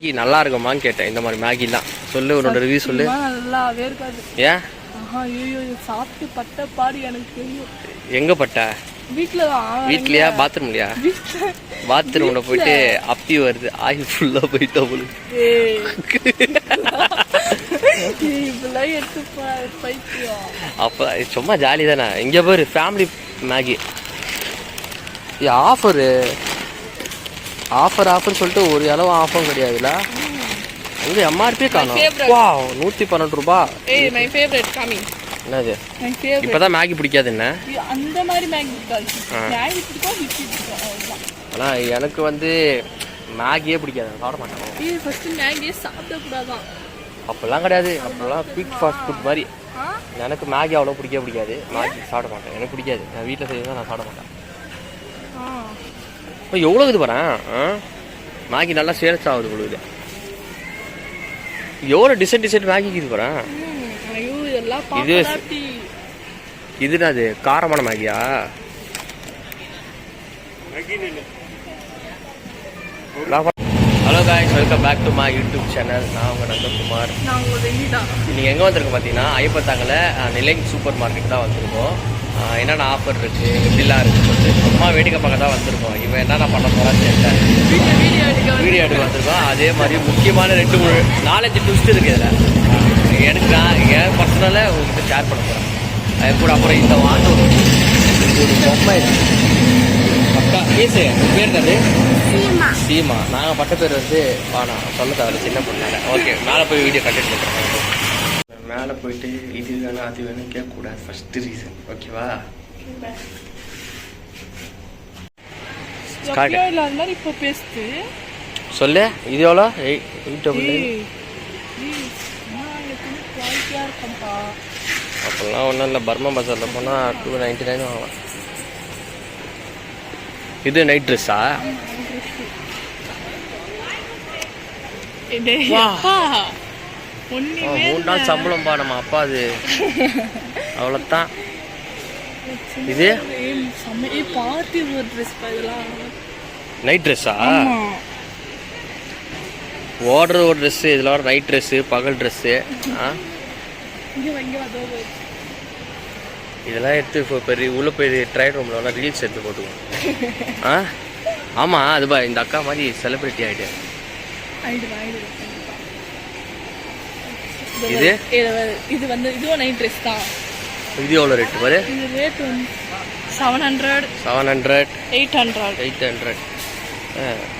நல்லா இருக்குமான்னு கேட்டேன். இந்த மாதிரி மேகிலாம் சொல்லு, உன்னோட ரிவ்யூ சொல்லு. நல்லாவே இருக்காது. ஏன்? ஐயோ சாப்பிட்டு பட்ட பாடு எனக்கு தெரியும். எங்க பட்ட? வீட்ல தான். வீட்லயா? பாத்ரூம்லயா? பாத்ரூம்ல போயிட்டு அப்பி வருது, ஆயில் ஃபுல்லா போயிட்டு அவளுக்கு. அப்ப சும்மா ஜாலி தானே. இங்க பாரு family Maggi offer offer offer சொல்லிட்டு ஒரு அளவு ஆஃபரும் கிடையாதுல்ல. அங்கே எம்ஆர்பி காணும். வா 112 ரூபா. என்னது இப்பதான் மேகி பிடிக்காது என்ன? அந்த மாதிரி மேகி பிடிக்காது. ஆனா எனக்கு வந்து மேகியே பிடிக்காது, சாப்பிட மாட்டேன். ஃபர்ஸ்ட் மேகியே சாப்பிடக்கூடாதான். அப்பெல்லாம் கிடையாது, அப்பெல்லாம் குயிக் ஃபாஸ்ட் ஃபுட் மாதிரி. எனக்கு மேகி அவ்வளோ பிடிக்காது. மேகி சாப்பிட மாட்டேன், எனக்கு பிடிக்காது. நான் வீட்டில் செய்யறதா நான் சாப்பிட மாட்டேன். இப்போ எவ்வளோ இது வரேன் மேகி நல்லா சேல்ஸ் ஆகுது உங்களுக்கு. எவ்வளோ டிசைன் மேகிக்கு இது வரேன். இதுனா அது காரமான மேகியா? Hello guys, welcome back to my YouTube channel. நான் உங்கள் நந்தகுமார். நீங்கள் எங்கே வந்திருக்கோம் பார்த்தீங்கன்னா, ஐப்பத்தாங்கில் நிலைங் சூப்பர் மார்க்கெட் தான் வந்திருக்கோம். என்னென்ன ஆஃபர் இருக்குது, எப்படிலாம் இருக்குது சொல்லிட்டு சும்மா வேடிக்கை பார்க்க தான் வந்திருக்கோம். இவன் என்னென்ன பண்ண போகிறான்னு தெரியல. வீடியோ எடுக்க வந்திருக்கோம். அதே மாதிரி முக்கியமான 2-4 ட்விஸ்ட் இருக்குது இதில். எனக்கு நான் என் பர்சனலாக உங்கள்கிட்ட ஷேர் பண்ண போகிறேன். அது கூட அப்புறம் இந்த வாங்க ஒரு பொம்மை அக்கா பேசு. பேர் என்னது? சீமா. நாங்கள் பட்ட பேர் வந்து வானா சொல்ல தவிர சின்ன பொண்ணால. ஓகே, மேலே போய் வீடியோ கண்டெக்ட் பண்ணுறோம். மேலே போயிட்டு இது வேணும் அது வேணும் கேட்கக்கூடாது, ஃபர்ஸ்ட் ரீசன். ஓகேவா? சொல்லு. இது எவ்வளோ? 8 அப்போல்லாம் ஒன்றும் இல்லை. பர்மா பஜாரில் போனால் 299 வாங்கலாம். இது நைட் ட்ரெஸ்ஸா? 3 நாள் சம்பளம்பா நம்ம அப்பா. அது அவ்வளோதான். இது நைட் ட்ரெஸ்ஸா? ஓடுற ஒரு ட்ரெஸ்ஸு, இதில் வர நைட் ட்ரெஸ்ஸு, பகல் ட்ரெஸ்ஸு. இதெல்லாம் எடுத்து இப்போ பெரிய உள்ள போய் ட்ரையல் ரூமில் ரீல்ஸ் எடுத்து போட்டுக்குவோம். ஆமாம், அதுபா இந்த அக்கா மாதிரி செலிப்ரிட்டி ஆகிட்டு. இது இது வந்து இதுவும் நைட் ட்ரெஸ் தான். இது எவ்வளோ ரேட்டு பாரு? இது ரேட் வந்து 700 800.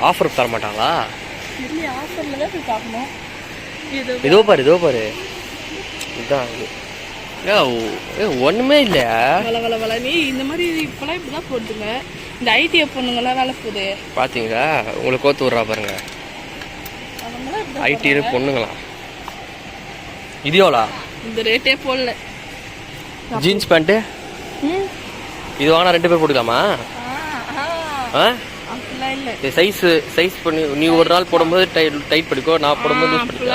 ஆஃபர் தர மாட்டாங்களா? இல்லை, ஆஃபரில் தான் போய் பார்க்கணும். இதோ பாரு இதுதான். ஒன்றுமே இல்லையா? நீ இந்த மாதிரி இப்போலாம் இப்படி தான் போடுதுங்க. இந்த ஐடிஐ பொண்ணுங்களாம் வேலை போகுது பார்த்தீங்களா? உங்களுக்கு கோத்து விட்றா பாருங்க. ஐடி பொண்ணுங்களா? இது எவ்வளோ? இந்த ரேட்டே போடல. ஜீன்ஸ் பேண்ட்டு இது வாங்கினா 2 பேர் போட்டுக்கலாமா? சைஸ் பண்ணி நீ ஒரு நாள் போடும்போது டைட் பண்ணிக்கோ, நான் போடும்போது லூஸ் பண்ணிக்கோ.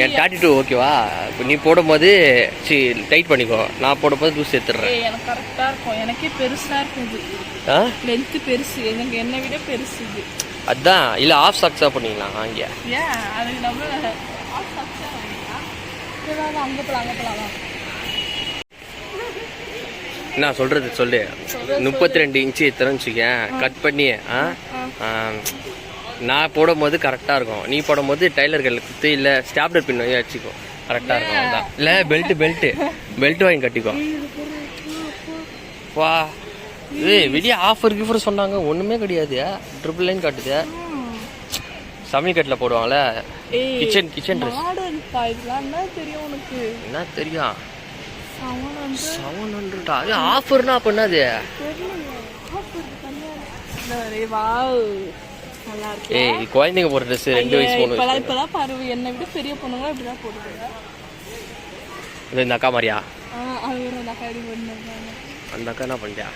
என் 32 ஓகேவா? இப்போ நீ போடும்போது டைட் பண்ணிக்கோ, நான் போடும்போது லூஸ் எடுத்துடுறேன். எனக்கு கரெக்டாக இருக்கும். எனக்கே பெருசாக இருக்குது. லென்த்து பெருசு, எனக்கு என்னை விட பெருசு இது. அதான். இல்லை ஆஃப் சாக்ஸாக பண்ணிக்கலாம் அங்கே. அதுக்கு நம்ம ஆஃப் சாக்ஸாக பண்ணிக்கலாம். அங்கே போகலாம். என்ன சொல்கிறது சொல்லு. 32 இன்ச்சு எத்தனைன்னு வச்சுக்கேன், கட் பண்ணி நான் போடும்போது கரெக்டாக இருக்கும். நீ போடும்போது டைலர்கள் குத்து இல்லை ஸ்டாப்லர் பின் வாங்கி வச்சுக்கோ, கரெக்டாக இருக்கும். அதான். இல்லை பெல்ட் வாங்கி கட்டிக்கோ. வா வெளியே ஆஃபர் கிஃபர் சொன்னாங்க, ஒன்றுமே கிடையாது. 999 காட்டுது. சமையல் கட்டில் போடுவாங்கள்ல, கிச்சன் ட்ரெஸ். என்ன தெரியும்? 700. அது ஆஃபர்னா அப்போ என்னது? ஏய், குழந்தைங்க போடுற ட்ரெஸ் 2 வயசு 3 வயசு. இப்பதான் பாரு, என்னை விட பெரிய பொண்ணுங்க இப்படிதான் போடுறாங்க. இந்த அக்கா மாதிரியா? அந்த அக்கா என்ன பண்ணியா?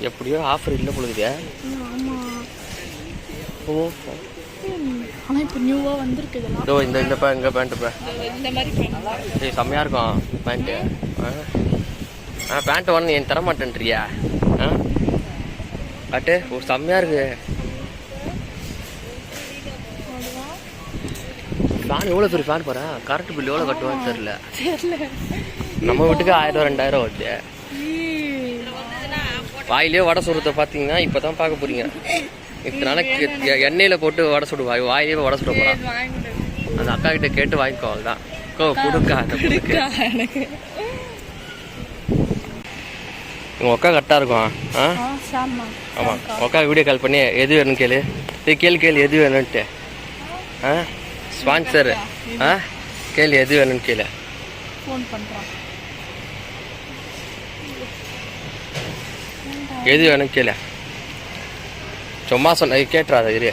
எப்படியோ ஆஃபர் இல்லை பொழுது. ஆனால் இப்போ நியூவாக வந்துருக்கு இதெல்லாம். இதோ இந்த பேண்ட்டு இந்த மாதிரி செம்மையாக இருக்கும் பேண்ட்டு. பேண்ட் வாங்க என் தர மாட்டேன்றியா? காட்டு ஒரு செம்மையாக இருக்கு. ஃபேன் எவ்வளோ பெரிய ஃபேன் பாரு. கரண்ட் பில் எவ்வளோ கட்டுவான்னு தெரியல. நம்ம வீட்டுக்கு 1000-2000 வருது. வாயிலே வடை சுடுறத பார்த்தீங்கன்னா இப்போ தான் பார்க்க போறீங்க. இத்தனால எண்ணெயில் போட்டு வடை சுடுவா, வாயிலே வடை சுட போகிறான். அந்த அக்கா கிட்ட கேட்டு வாங்கிக்கோ. தான் கொடுக்கா எனக்கு. உங்கள் அக்கா கரெக்டாக இருக்கும். ஆமாம், அக்கா வீடியோ கால் பண்ணி எது வேணும்னு கேளு. கேளு எது வேணும்ன்ட்டு. ஸ்பான்சர் கேளு எது வேணும்னு கேளு. எது வேணும் கேளு. சும்மா சொன்ன கேட்டுறாத இரு.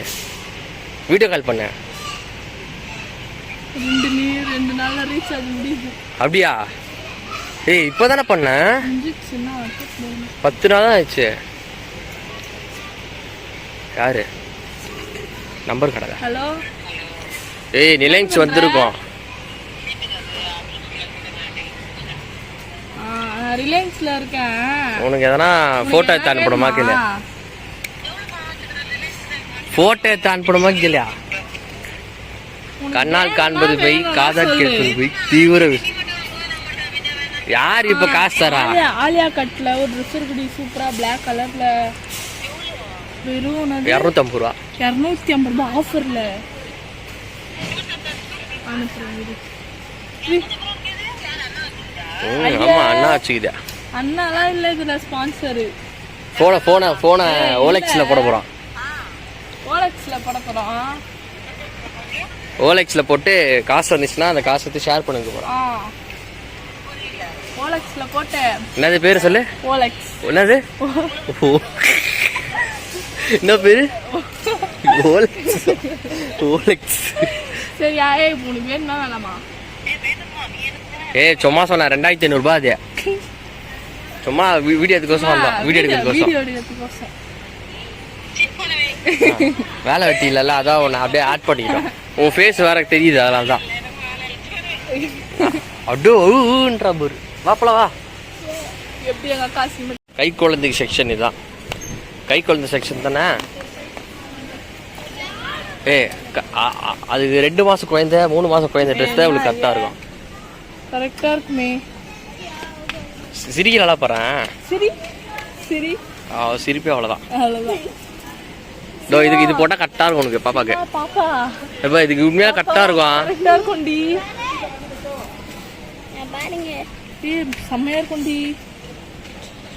வீடியோ கால் பண்ண. 2 நாள்ல ரீசார்ஜ் முடியுது. அப்படியா? ஏய் இப்போதானே பண்ண. 10 நாள் தான் ஆயிடுச்சு. யாரு நம்பர் கடை? ஹலோ. ஏய் ரிலையன்ஸ் வந்திருக்கோம். ரிலையன்ஸ்ல இருக்கேன். உனக்கு எதனா போட்டோ எடுத்து அனுப்பணுமா கேளு. போட்டோ எடுத்து அனுப்பணுமா கேளியா? கண்ணால் காண்பது போய் காதால் கேட்பது போய் தீவிர. யார் இப்ப காசு தரா? ஆலியா கட்ல ஒரு ட்ரெஸ் இருக்குடி சூப்பரா பிளாக் கலர்ல. வெறும் 250 ரூபா. 250 ரூபாய் ஆஃபர்ல. ஆமா அண்ணா வச்சுக்குதா. அண்ணாலாம் இல்ல, இதுல ஸ்பான்சர். போன ஓலெக்ஸ்ல போட போறோம். ஓலெக்ஸ்ல போட்டு காசு வந்துச்சுன்னா அந்த காசு எடுத்து ஷேர் பண்ணிக்க போறோம். ஓலெக்ஸ்ல போட்டு. என்னது பேரு சொல்லு? ஓலெக்ஸ். என்னது? என்ன பேரு? ஓலெக்ஸ். சரி ஆயே உனக்கு வேணுமா வேணாமா? சும்மா சொன்ன 2500 ரூபாய். அது சும்மா வீடியோ எடுத்துக்கோசம் வந்தோம். வீடியோ எடுத்துக்கோசம். வேலை வெட்டி இல்லைல்ல, அதான் உன்னை அப்படியே ஆட் பண்ணிக்கிட்டோம். உன் ஃபேஸ் வேற தெரியுது, அதனால தான். அப்படியே பாரு. வாப்பல வா. கை குழந்தைக்கு செக்ஷன் இதுதான். கை குழந்தை செக்ஷன் தானே. அது 2 மாசம் குழந்தை 3 மாசம் குழந்தை ட்ரெஸ் தான் இவளுக்கு கரெக்டாக இருக்கும். கரெக்டாக இருக்குமே. சிரிக்க நல்லா பாறேன். சிரிப்பே அவ்வளோதான். இதுக்கு இது போட்டால் கரெக்டாக இருக்கும் உனக்கு பாப்பாக்கு. இப்போ இதுக்கு உண்மையாக கரெக்டாக இருக்கும். செம்மையா இருக்கும்டி.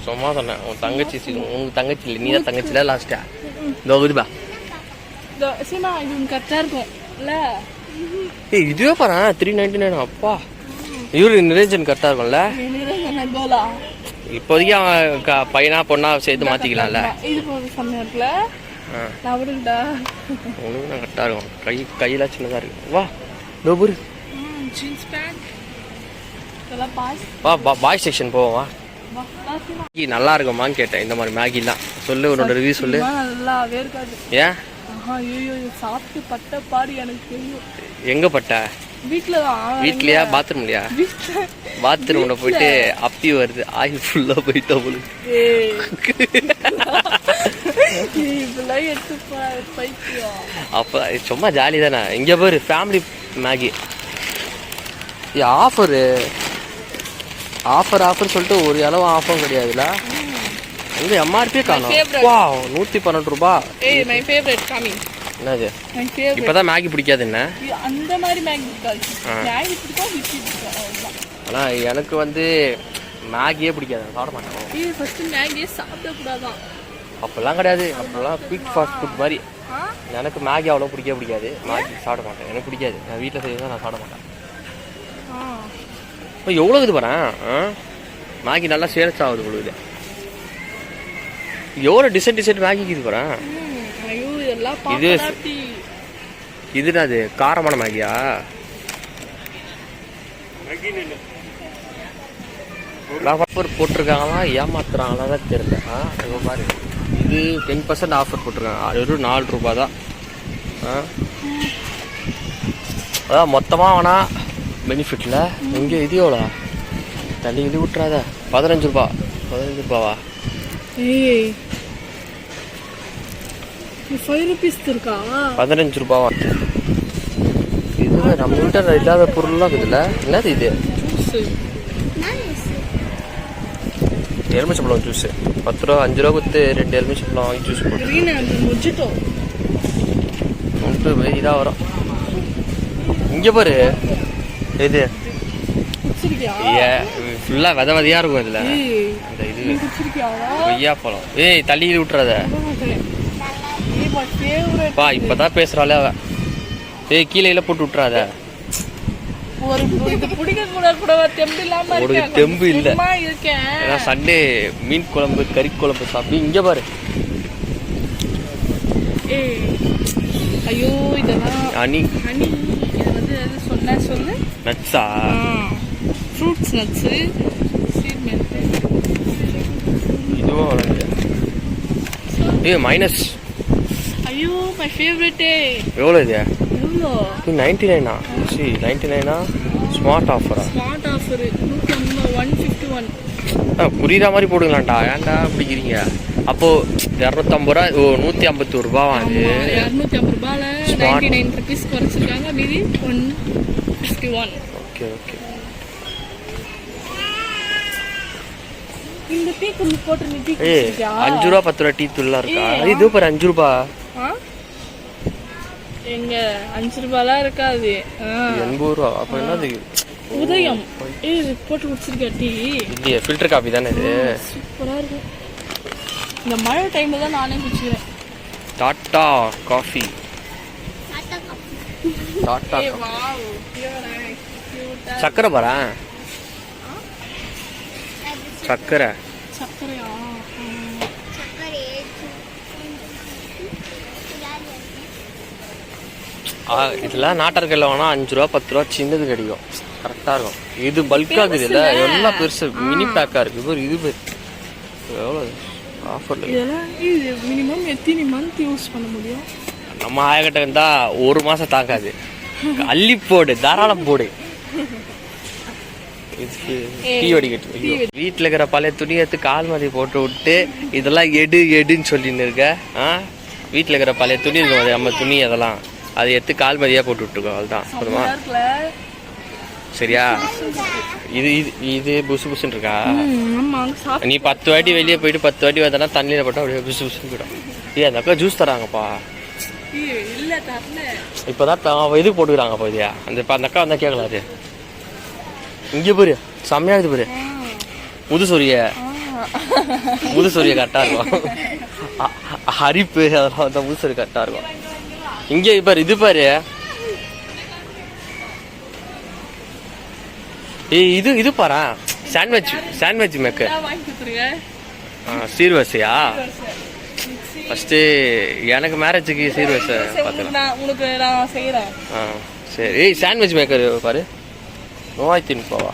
சும்மா சொன்னேன். உன் தங்கச்சி உங்க தங்கச்சி இல்லை, நீ தான் தங்கச்சில லாஸ்டா. இதுபா இதுவே பாரு 399. அப்பா இவரு நிரஞ்சன் கரெக்டா இருக்கும்ல. இப்போதைக்கு அவன் பையனா பொண்ணா சேர்த்து மாத்திக்கலாம்ல. உனக்கு கரெக்டா இருக்கும். கையெல்லாம் சின்னதா இருக்கு. வா டோபுரு வா பாய் செக்ஷன் போவோம். வா நல்லா இருக்குமான்னு கேட்டேன். இந்த மாதிரி மேகிலாம் சொல்லு, உன்னோட ரிவ்யூ சொல்லு. நல்லாவே இருக்காது. ஏன்? சாப்பிட்டு பட்ட பாரு எனக்கு தெரியும். எங்க பட்ட? வீட்லயா பாத்ரூம்லயா? பாத்ரூம்ல போயிட்டு அப்பி வருது, ஆயில் ஃபுல்லா போயிட்டா போல. அப்ப சும்மா ஜாலி தானே. இங்க பாரு ஃபேமிலி மேகி ஆஃபர் சொல்லிட்டு ஒரு அளவு ஆஃபரும் கிடையாதுல. இங்க எம்ஆர்பியே காணோம். வா 112 ரூபாய். என்னது இப்பதான் மேகி பிடிக்காது. என்ன அந்த மாதிரி மேகி பிடிக்காது. மேகி பிடிக்கும், விக்கி பிடிக்கும். ஆனா எனக்கு வந்து மேகியே பிடிக்காது, சாப்பிட மாட்டேன். ஃபர்ஸ்ட் மேகியே சாப்பிட கூடாதான். அப்பெல்லாம் கிடையாது. அப்பெல்லாம் குயிக் ஃபாஸ்ட் ஃபுட் மாதிரி. எனக்கு மேகி அவ்வளோ பிடிக்காது. மேகி சாப்பிட மாட்டேன், எனக்கு பிடிக்காது. நான் வீட்டில் செய்யறதா நான் சாப்பிட மாட்டேன். எவ்வளோ இது பாறேன். மேகி நல்லா சேல்ஸ் ஆகுது உங்களுக்கு. எவ்வளோ டிசைன் மேகிக்கு இது பாறேன். இது அது காரமான மேகியா? ஆஃபர் போட்டிருக்காங்களா ஏமாத்துறாங்களா தான் தெரியல. பாரு இது 10% ஆஃபர் போட்டிருக்காங்க. அது 4 ரூபா தான். அதான் மொத்தமாக வேணா பெனிஃபிட்டில். இங்கே இது எவ்வளோ தள்ளி இது விட்டுறாத. 15 ரூபா. 15 ரூபாவா? ஏய் 5 rupees இருக்கா? 15 ரூபாவா? இது நம்ம வீட்டில் இல்லாத பொருள்லாம் இருக்குதுல்ல. என்னது இது? எலுமிச்சம்பழம் ஜூஸ் 10 ரூபா. 5 ரூபா கொடுத்து 2 எலுமிச்சம்பழம் வாங்கி ஜூஸ் போட்டு இதாக வரும். இங்கே பாரு இது ஃபுல்லாக வித விதையாக இருக்கும் இதில். இந்த இது கொய்யா பழம். ஏய் தள்ளி விட்டுறத பா. இப்போதான் பேசுகிறாளே அவ. ஏய் கீழே போட்டு விட்டுறாத. ஒரு தெம்பு இல்லை. ஏன்னா சண்டே மீன் குழம்பு கறி குழம்பு சாப்பிட்டு. இங்கே பாரு. ஐயோ இதெல்லாம் ஹனி. ஹனி இது வந்து சொல்லு நட்ஸா? Fruits nuts. இதுவும் மைனஸ். ஐயோ மை ஃபேவரட்டே. எவ்வளோ இது? எவ்வளோ? 99. சி 99 ஸ்மார்ட் ஆஃபரா? Smart offer 151. புரியுற மாதிரி போடுங்களாண்டா. ஏன்டா பிடிக்கிறீங்க? அப்போ 250 ரூபா. ஓ 151 ரூபாவா? அது 250 ரூபாயில 99 rupees குறைச்சிருக்காங்க. மீதி 151. Okay okay. இந்த டீ தூள் போட்டு நீ டீ குடிச்சியா? 5 ரூபா 10 ரூபா டீ தூள்லாம் இருக்கா? இது பாரு 5 ரூபா. எங்க 5 ரூபாலாம் இருக்காது. 80 ரூபா. அப்ப என்னது? உதயம். இது போட்டு குடிச்சிருக்கா டீ? இல்லையே ஃபில்டர் காபி தானே இது. சூப்பரா இருக்கு. இந்த மழை டைம்ல தான் நானே குடிச்சிக்கிறேன். டாடா காஃபி. டாடா. வாவ். சக்கரை பாரா. சக்கரை. சக்கரையா? இதெல்லாம் நாட்டர்கள் வேணா 5 ரூபா 10 ரூபா சின்னது கிடைக்கும். கரெக்டாக இருக்கும். இது பல்காக இருக்குது இல்லை. எல்லாம் பெருசு மினி பேக்காக இருக்குது. இது எவ்வளோ ஆஃபர்? இதெல்லாம் இது மினிமம் எத்தனை மந்த் யூஸ் பண்ண முடியும்? நம்ம ஆயக்கட்ட இருந்தால் 1 மாதம் தாக்காது. அள்ளி போடு, தாராளம் போடு. டீ வடிகட்டு. வீட்டில் இருக்கிற பழைய துணி எடுத்து கால் மாதிரி போட்டு விட்டு இதெல்லாம் எடுன்னு சொல்லின்னு இருக்க. வீட்டில் இருக்கிற பழைய துணி இருக்கும், நம்ம துணி அதெல்லாம் அதை எடுத்து கால் மதியாக போட்டு விட்டுருக்கோம். அதுதான் போதுமா? சரியா? இது இது புசு புசுன்னு இருக்கா? நீ 10 வாட்டி வெளியே போயிட்டு 10 வாட்டி வந்தனா தண்ணியில் போட்டால் அப்படியே புசு புசுன்னு போயிடும். அந்த அக்கா ஜூஸ் தராங்கப்பா. இப்போதான் இது போட்டுக்கிறாங்கப்பா. இதையா அந்த அக்கா வந்தால் கேட்கலாது. இங்கே பாரு செம்மையா இது பாரு. முதுசொரிய கரெக்டாக இருக்கும். ஹரிப்பு அதெல்லாம் வந்தால் முதுசொரி கரெக்டாக இருக்கும். இங்கே பாரு இது பாரு. இது பாரு சாண்ட்விச் மேக்கர். சீர்வரிசையா? ஃபர்ஸ்ட் எனக்கு மேரேஜுக்கு சீர்வரிசை பார்த்துக்கலாம். சரி. சாண்ட்விச் மேக்கர் பாரு. 330 ரூபாவா?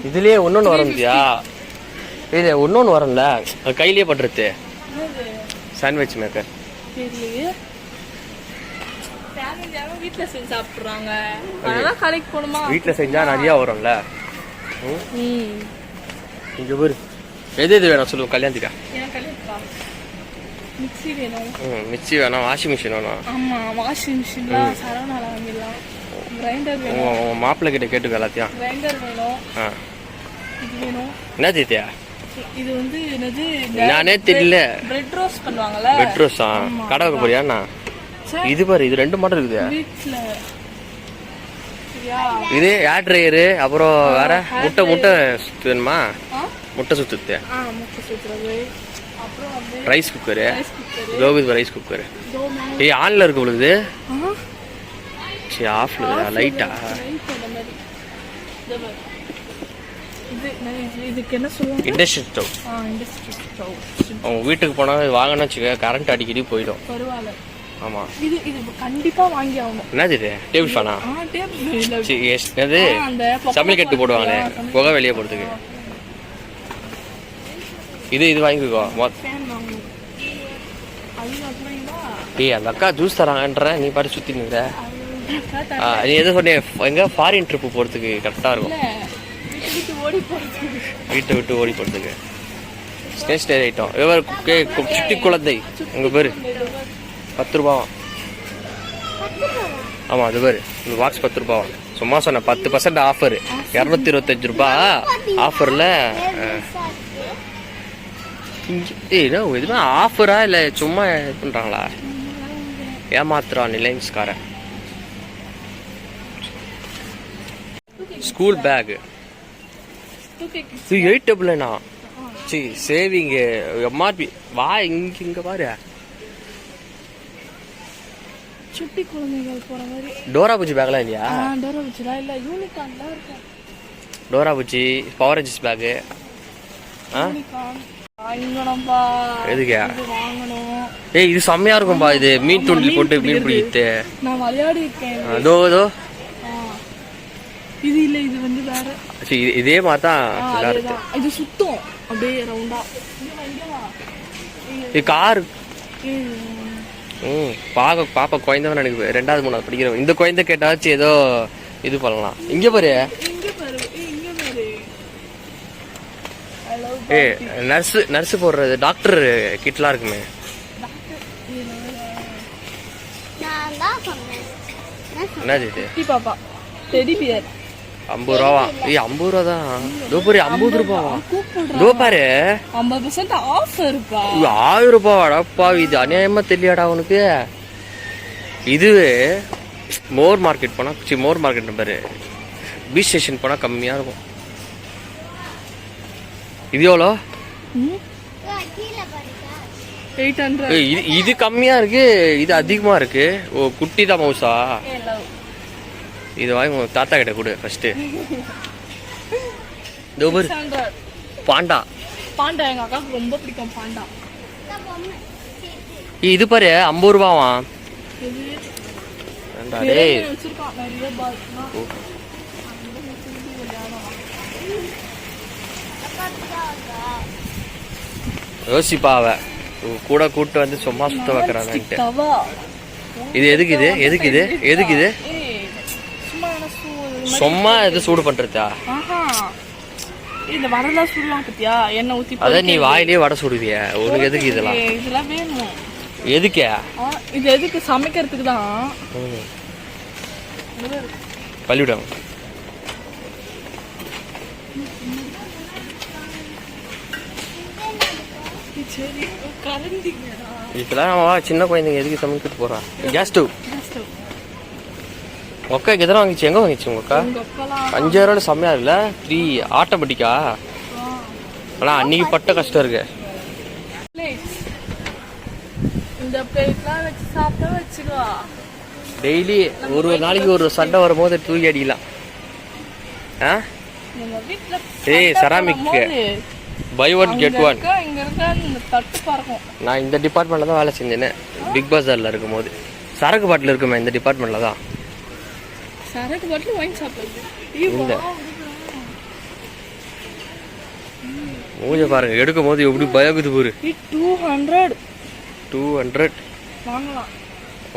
இதுலயே ஒன்னொன்னு வரந்தியா? இது ஒன்னொன்னு வரல, கையிலேயே பண்றது சாண்ட்விச் மேக்கர். வீட்டுல செஞ்சு சாப்பிடுறாங்க. அதெல்லாம் கடைக்கு போணுமா? வீட்டுல செஞ்சா நிறைய வரும்ல. இங்க பாரு. எது வேணும் சொல்லுங்க கல்யாணத்துக்கா? மிக்ஸி வேணும். மிக்ஸி வேணும். வாஷிங் மிஷின் வேணும். ஆமா வாஷிங் மிஷின்லாம் சரவணால வாங்கிடலாம். கிரைண்டர் வேணும். மாப்பிள்ளை கிட்ட கேட்டுக்க எல்லாத்தையும். கிரைண்டர் வேணும். இது வேணும். என்ன தேத்தியா? இது வந்து என்னது? நானே தெரியல. பிரெட் ரோஸ்ட் பண்ணுவாங்கல்ல. பிரெட் ரோஸ்டா? கடை வைக்க போறியாண்ணா? இது பாரு இது 2 மாடல் இருக்குது. வீட்ல இது ஏர் ட்ரையரு. அப்புறம் வேற முட்டை சுத்து வேணுமா? முட்டை சுத்துது. முட்டை சுத்துறது. அப்புறம் ரைஸ் குக்கரு. கோகுது ரைஸ் குக்கரு. ஆன்ல இருக்கு உங்களுக்கு. சரி ஆஃப்ல லைட்டா? இதுக்கு என்ன சொல்லுவாங்க? Industrial stove. அவங்க வீட்டுக்கு போனா வாங்கன்னு வச்சுக்க கரண்ட் அடிக்கடி போயிடும். பரவாயில்ல. ஆமா இது கண்டிப்பா வாங்கி ஆகணும். என்னது இது? டேபிள் ஃபேனா? என்னது? சமையல் கட்டு போடுவாங்களே புகை வெளியே போடுறதுக்கு. இது வாங்கிக்கோ. அந்த அக்கா ஜூஸ் தராங்கன்ற நீ பாட்டு சுத்தி நிற்கிற. நீ எது சொன்ன? எங்க ஃபாரின் ட்ரிப்பு போறதுக்கு கரெக்டா இருக்கும். வீட்டை விட்டு ஓடி போகிறதுக்கு ஸ்டேஷனரி ஐட்டம் சுட்டி குழந்தை உங்கள் பேர் 10 ரூபாவா? ஆமாம் அது பேர் இந்த பாக்ஸ் 10 ரூபாவா? சும்மா சொன்னேன் 10% ஆஃபர் 225 ரூபா ஆஃபரில். என்ன எதுவுமே ஆஃபரா இல்லை சும்மா இது பண்ணுறாங்களா? ஏமாத்துறான் ரிலையன்ஸ்காரன். ஸ்கூல் பேக் 899 சரி சேவிங்கு எம்ஆர்பி வா இங்கே பாரு. சுட்டி குழந்தைகள் போற மாதிரி டோரா பூச்சி பேக்லாம் இல்லையா? டோரா பூச்சிலாம் இல்லை, யூனிகார்ன் தான் இருக்கும். டோரா பூச்சி பவர் ரேஞ்சர்ஸ் பேக்கு எதுக்கு? ஏய் இது செம்மையா இருக்கும்பா. இது மீன் தூண்டில் போட்டு மீன் பிடிக்கிட்டு நான் விளையாடி இருக்கேன். அதோ அதோ இது இல்ல, இது வந்து வேற. இதே மாதிரி தான் இது சுத்தம் அப்படியே ரவுண்டா. இது கார் பாப்பா குழந்தை எனக்கு 2வது 3வது படிக்கிறோம். இந்த குழந்தை கேட்டாச்சும் ஏதோ இது பண்ணலாம். இங்க பாரு நர்ஸ் போடுறது டாக்டர் கிட்லாம் இருக்குமே. என்னது இது? பாப்பா டெடி பியர் 50 ரூபாவா? 50 ரூபா தான். இதோ பாரு 50 ரூபாவா? இதோ பாரு 50% ஆஃபர்ப்பா. 1000 ரூபாவாடாப்பா. இது அநியாயமா தெரியலடா உனக்கு. இது மோர் மார்க்கெட் போனா மோர் மார்க்கெட் பாரு பீச் ஸ்டேஷன் போனா கம்மியா இருக்கும். இது எவ்வளோ? 800. இது கம்மியா இருக்கு, இது அதிகமா இருக்கு. ஓ குட்டி தான் மவுசா? இது வாங்கி உங்க தாத்தா கிட்ட கொடு ஃபர்ஸ்ட். பாண்டா பாண்டா எங்க அக்காவுக்கு ரொம்ப பிடிக்கும். பாண்டா இது பாரு 50 ரூபாவா? யோசிப்பா அவ கூட கூட்டு வந்து சும்மா சுத்த வைக்கிறாங்கன்ட்டு. இது எதுக்கு? இது எதுக்கு? இது எதுக்கு? இது சும்மா இது சூடு பண்றதா? இந்த வடை சுடலாம் பத்தியா? எண்ணெய் ஊத்தி அத நீ வாயிலே வடை சுடுவிய. உனக்கு எதுக்கு இதெல்லாம்? இதெல்லாம் வேணும். எதுக்கு? இது எதுக்கு? சமைக்கிறதுக்கு தான். பள்ளிவிடம் இதெல்லாம் சின்ன குழந்தைங்க எதுக்கு சமைக்கிட்டு போறா? கேஸ் ஸ்டவ் ஒக்கா இதெல்லாம் வாங்கிச்சு. எங்க வாங்கிச்சு உங்க அக்கா? 5000 ரூபாய் செம்மையா இல்ல? 3 ஆட்டோமேட்டிக்கா? ஆனா அன்னைக்கு பட்ட கஷ்டம் இருக்கு. டெய்லி ஒரு நாளைக்கு ஒரு சண்டை வரும்போது தூக்கி அடிக்கலாம். ஏய் ceramic buy one get one. நான் இந்த டிபார்ட்மெண்ட்ல தான் வேலை செஞ்சேன்னு பிக் பஜார்ல இருக்கும் போது. சரக்கு பாட்டில் இருக்குமே இந்த டிபார்ட்மெண்ட்ல தான். சரக்கு பாட்டில் வாங்கி சாப்பிடுறது. மூஞ்ச பாருங்க எடுக்கும் போது எப்படி பயக்குது பாரு. 200 வாங்கலாம்.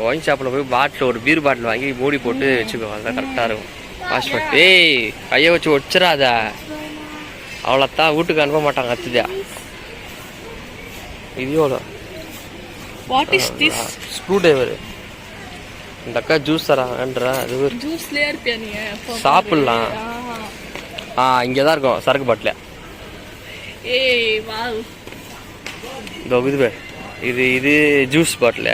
ஒயின் ஷாப்பில் போய் பாட்டில் ஒரு பீர் பாட்டில் வாங்கி மூடி போட்டு வச்சுக்கோ. அதுதான் கரெக்டாக இருக்கும். வாஷ் பண்ணி ஏய் கையை வச்சு ஒச்சிடாத. அவ்வளோத்தான் வீட்டுக்கு அனுப்ப மாட்டாங்க. கத்துதா இது எவ்வளோ? Screw driver. இந்த அக்கா ஜூஸ் தராங்கன்ற அது சாப்பிடலாம். இங்கே தான் இருக்கும் சரக்கு பாட்டில். இதோ இது இது ஜூஸ் பாட்டில்.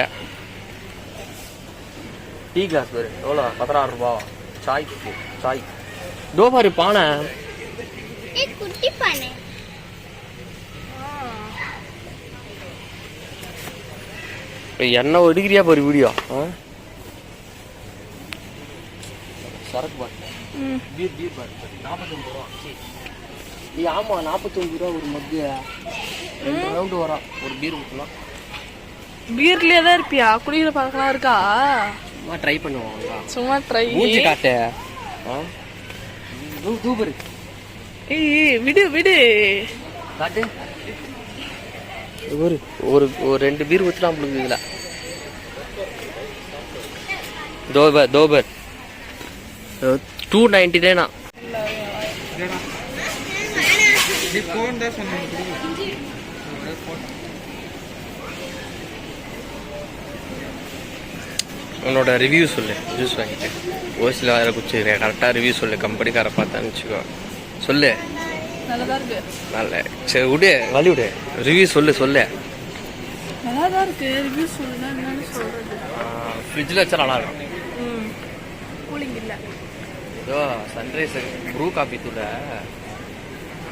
டீ கிளாஸ் பேரு எவ்வளோ? 16 ரூபா. சாய் தோ பாரு பானை. என்ன எடுக்கிறியா பாரு வீடியோ. சரக்கு பாட்டில் பீர் பாட்டில் 49 ரூபா. ஆமா 49 ரூபா ஒரு மத்திய 2 ரவுண்டு வரும். ஒரு பீர் ஊற்றலாம். பீர்லயே தான் இருப்பியா? குடிக்கிற பழக்கம் இருக்கா? சும்மா ட்ரை பண்ணுவாங்க. சும்மா ட்ரை மூஞ்சி காட்டு. தூபரு ஏய் விடு விடு காட்டு. ஒரு ஒரு 2 பீர் ஊற்றலாம் உங்களுக்கு. இதில் தோபர் 299. உன்னோட ரிவ்யூ சொல்லு. ஜூஸ் வாங்கிட்டு ஓசியில் வேறு குச்சிக்கிறேன். கரெக்டாக ரிவ்யூ சொல்லு. கம்பெனிக்கார பார்த்தான்னு வச்சுக்கோ. சொல்லு. நல்லதா இருக்கு. நல்ல சரி விடு, வழி விடு. ரிவ்யூ சொல்லு. நல்லா தான் இருக்கு. ரிவ்யூ சொல்லுன்னா என்னன்னு சொல்றது? ஃப்ரிட்ஜில் வச்சா நல்லா இருக்கும். கூலிங் இல்லை. ஏதோ சன்ரைஸ் ப்ரூ காஃபி தூளை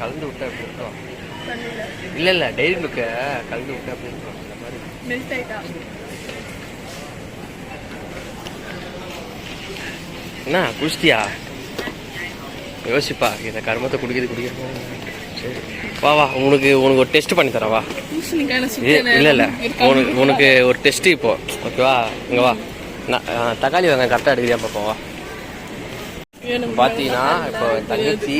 கலந்து விட்டா எப்படி இருக்கும்? இல்லை டெய்ரி மில்கை கலந்து விட்டா எப்படி இருக்கும்? அந்த மாதிரி மெல்ட் ஆயிட்டா. என்ன குடிச்சிட்டியா? யோசிப்பா, இந்த கருமத்தை குடிக்கிறது. சரி வா உனக்கு ஒரு டெஸ்ட் பண்ணி தரேன் வா. இல்லை உனக்கு ஒரு டெஸ்ட்டு இப்போ. ஓகேவா? இங்கே வா. தக்காளி வெங்காயம் கரெக்டாக எடுக்கிறியா பார்ப்போம் வா. பார்த்தீங்கன்னா இப்போ தங்கச்சி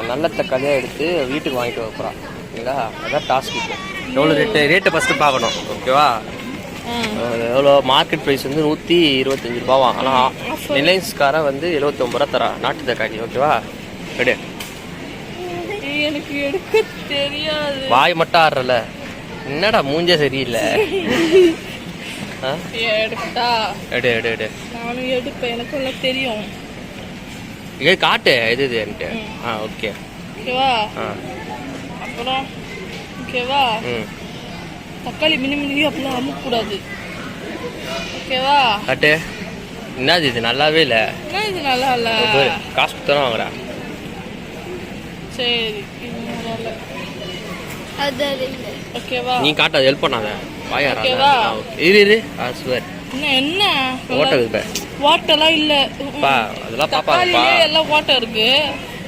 நல்ல தக்காளியாக எடுத்து வீட்டுக்கு வாங்கிட்டு வைப்பா. இல்லைங்களா? அதான் டாஸ்க். இப்போ எவ்வளோ ரேட்டு ஃபஸ்ட்டு பார்க்கணும். ஓகேவா? எவ்வளோ மார்க்கெட் ப்ரைஸ் வந்து 125 ரூபாவா. ஆனால் ரிலையன்ஸ்காரன் வந்து 79 ரூபா தரா நாட்டு தக்காளி. ஓகேவா? எடு. எனக்கு எடுக்க தெரியாது. வாய் மட்டும் ஆடுறல. என்னடா மூஞ்சே சரியில்லை. எடு. நானும் எடுப்பேன். எனக்கு தெரியும். இது காட்டு எதுன்ட்டு. ஓகே. ஓகேவா? அப்புறம் ஓகேவா? தக்காளி மினி அப்படிலாம் அமுக்கக்கூடாது. ஓகேவா? காட்டு. என்னது இது? நல்லாவே இல்லை. என்ன இது நல்லா இல்லை? காசு கொடுத்தாலும் வாங்குறா. சரி ஓகேவா? நீ காட்ட ஹெல்ப் பண்ணாத. வாயாரா? ஓகேவா? இரு ஆஸ்வர். என்ன வாட்டர் இருக்கு. வாட்டர்லாம் இல்ல பா, அதெல்லாம் பாப்பாங்கப்பா. எல்லாம் வாட்டர் இருக்கு.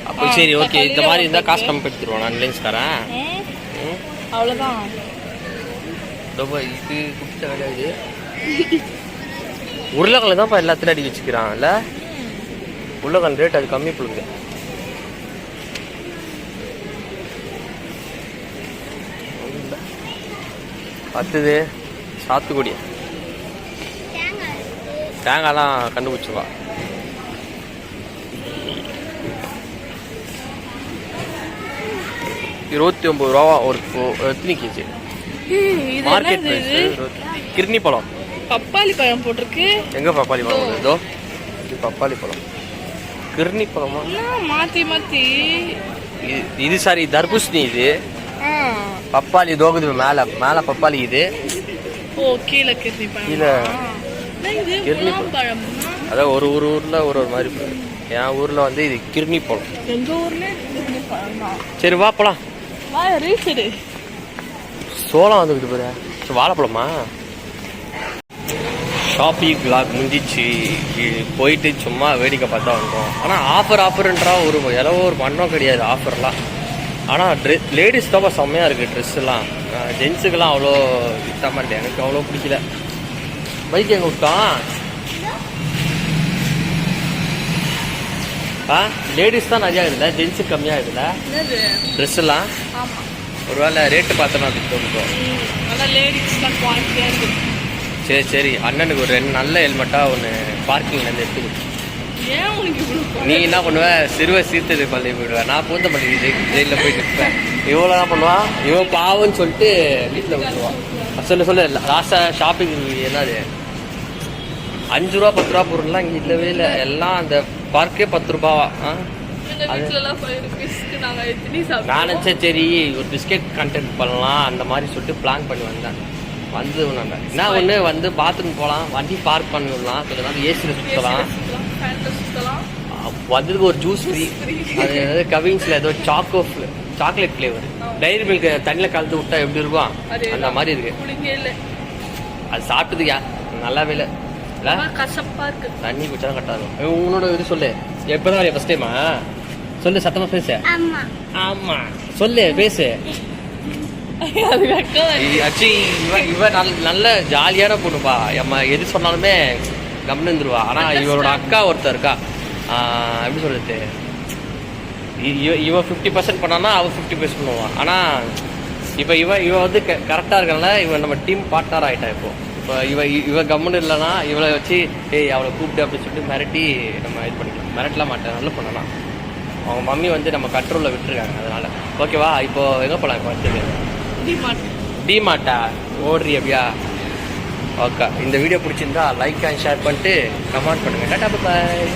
அப்போ சரி ஓகே. இந்த மாதிரி இருந்தா காசு கம்மி படுத்துருவோம். நான் ரிலையன்ஸ்காரன். அவ்வளவுதான். ரொம்ப இது குட்ட வேலை இது. உருளைக்கிழங்கு தான்ப்பா எல்லாத்துலையும் அடி வச்சுக்கிறான்ல. உருளைக்கிழங்கு ரேட் அது கம்மி பண்ணுங்க. பத்துது சாத்துக்குடி. தேங்காய்லாம் கண்டுபிடிச்சுவா. ₹29 ஒரு எத்தனை கேஜி? Market price. கிர்னி பழம், பப்பாளி பழம் போட்டிருக்கு. எங்க பப்பாளி பழம்? இதோ பப்பாளி பழம். கிர்னி பழமா? மாத்தி இது சாரி தர்பூசணி. இது பப்பாளி தோகுது. மேல பப்பாளி. இது கீழே கிர்னி பழம். கீழே கிர்னி பழம். அதான் ஒரு ஊர்ல ஒரு மாதிரி. என் ஊர்ல வந்து இது கிர்னி பழம். எங்க ஊர்ல கிர்னி பழம். சரி வா போலாம். சோளம் வந்துக்குது பாரு. வாழைப்பழமா? ஷாப்பிங் விளாக் முடிஞ்சிச்சு. போயிட்டு சும்மா வேடிக்கை பார்த்தா வந்தோம். ஆனால் ஆஃபர்ன்றா ஒரு எவ்வளோ ஒரு மண்ணம் கிடையாது ஆஃபர்லாம். ஆனால் லேடிஸ் தான் செம்மையாக இருக்குது ட்ரெஸ்ஸெல்லாம். ஜென்ஸுக்கெல்லாம் அவ்வளோ விட்டாமல் இல்லை. எனக்கு அவ்வளோ பிடிக்கல. பைக் எங்கே விட்டான்? லேடிஸ் தான் நிறையா இருக்குல்ல, ஜென்ஸுக்கு கம்மியாக இருக்குல்ல ட்ரெஸ் எல்லாம். ஒருவேளை ரேட்டு பார்த்தோன்னா அதுக்கு தோணுக்கும். சரி அண்ணனுக்கு ஒரு 2 நல்ல ஹெல்மெட்டாக ஒன்று பார்க்கிங்லேருந்து எடுத்து கொடுத்து. நீ என்ன பண்ணுவ? சிறுவை சீர்த்தது பள்ளி போயிடுவேன். நான் பூந்தமல்லி ஜெயிலில் போயிட்டு இருப்பேன். இவ்வளோ தான் பண்ணுவான். இவன் பாவன்னு சொல்லிட்டு வீட்டில் விட்டுருவான். சொல்லு லாஸ்ட்டாக ஷாப்பிங் என்னது 5 ரூபா 10 ரூபா பொருள்லாம் இங்கே இல்லவே இல்லை. எல்லாம் அந்த பார்க்கே 10 ரூபாவா. நான் நினச்சேன் சரி ஒரு பிஸ்கெட் கண்டென்ட் பண்ணலாம் அந்த மாதிரி சொல்லிட்டு பிளான் பண்ணி வந்தேன். வந்து நாங்கள் என்ன ஒன்று வந்து பாத்ரூம் போகலாம், வண்டி பார்க் பண்ணிடலாம், கொஞ்ச நாள் ஏசியில் சுற்றலாம், வந்ததுக்கு ஒரு ஜூஸ் ஃப்ரீ. அது ஏதாவது கவின்ஸில் ஏதோ சாக்லேட் ஃப்ளேவர் டைரி மில்க் தண்ணியில் கலந்து விட்டா எப்படி இருக்கும் அந்த மாதிரி இருக்கு. அது சாப்பிட்டதுக்கா நல்லாவே இல்லை. தண்ணி குடிச்சா கரெக்டாக இருக்கும். உன்னோட இது சொல்லு. எப்போதான் ஃபர்ஸ்ட் டைமா? சொல்லு சத்தமா பேசு. ஆமா சொல்லு பேசு. இவ நல்ல ஜாலியான பொண்ணுப்பா. நம்ம எது சொன்னாலுமே கம்னு இருந்துருவா. ஆனா இவரோட அக்கா ஒருத்தர் இருக்கா. எப்படி சொல்றது, இவன் 50% பண்ணானா அவன் 50% பண்ணுவான். ஆனா இப்ப இவ வந்து கரெக்டா இருக்கனால இவன் நம்ம டீம் பார்ட்னர் ஆயிட்டா. இப்போ இவ கம்முன்னு இல்லைன்னா இவளை வச்சு அவளை கூப்பிட்டு அப்படின்னு சொல்லிட்டு மிரட்டி நம்ம இது பண்ணிக்கலாம். மிரட்டலாம் மாட்டேன், நல்ல பண்ணலாம். அவங்க மம்மி வந்து நம்ம கண்ட்ரோலில் விட்டுருக்காங்க அதனால். ஓகேவா? இப்போது எங்கே போகலாம்? இப்போ அடுத்தது டிமார்ட்டா ஓடுறி அப்படியா? ஓகே, இந்த வீடியோ பிடிச்சிருந்தா லைக் அண்ட் ஷேர் பண்ணிட்டு கமெண்ட் பண்ணுங்கள். டாடா பாய்.